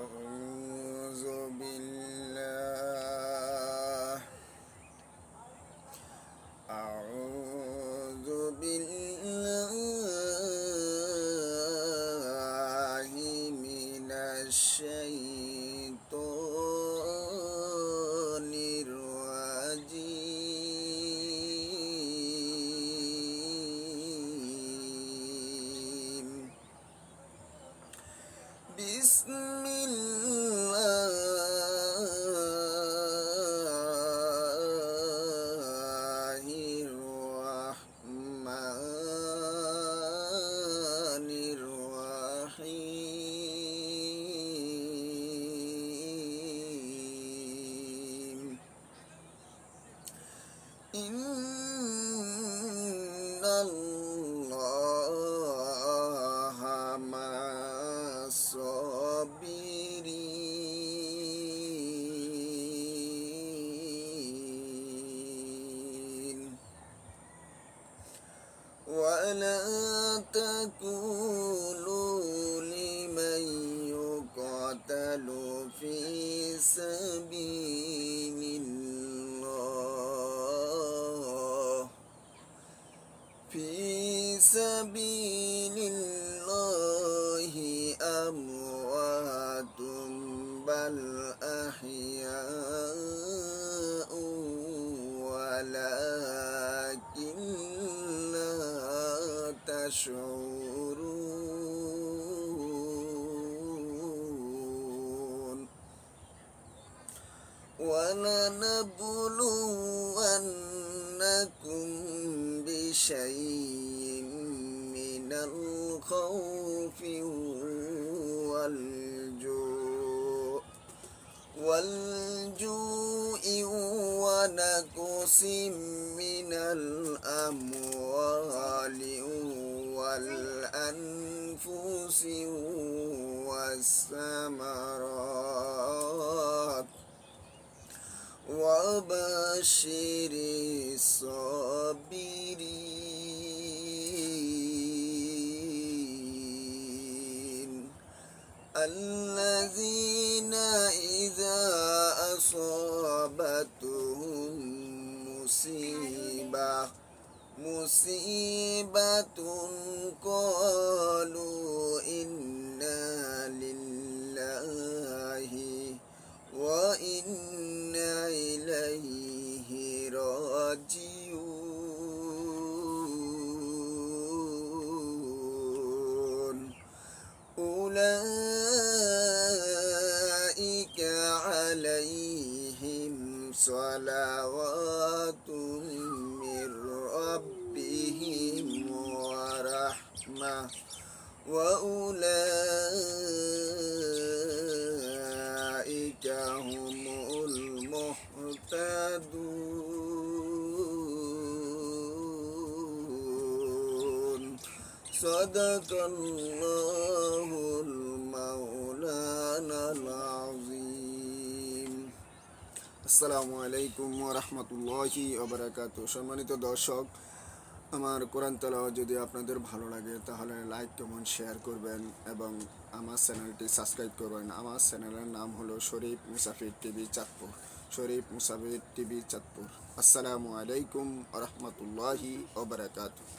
أعوذ بالله أعوذ بالله من الشيطان الرجيم بسم الله الرحمن الرحيم إن الله مع الصابرين ولا تقولوا لمن يقتل في سبيل الله أموات بل أحياء ولكن لا تشعرون ولنبلونكم بشيء من الخوف والجوع ونقص من الأموال والأنفس والثمرات وبشر الصابرين الذين إذا أصابتهم مصيبة قالوا إنا لله وإنا إليه راجعون أولئك عليهم صلوات من ربهم ورحمة وأولئك هم المهتدون صدق الله المولانا العظيم আসসালামু আলাইকুম ওয়া রাহমাতুল্লাহি ওয়া বারাকাতুহু। সম্মানিত দর্শক, আমার কোরআন তেলাওয়াত যদি আপনাদের ভালো লাগে তাহলে লাইক কমেন্ট শেয়ার করবেন এবং আমার চ্যানেলটি সাবস্ক্রাইব করবেন। আমার চ্যানেলের নাম হলো শরীফ মুসাফির টিভি চাঁদপুর। শরীফ মুসাফির টিভি চাঁদপুর। আসসালামু আলাইকুম ওয়া রাহমাতুল্লাহি ওয়া বারাকাতুহু।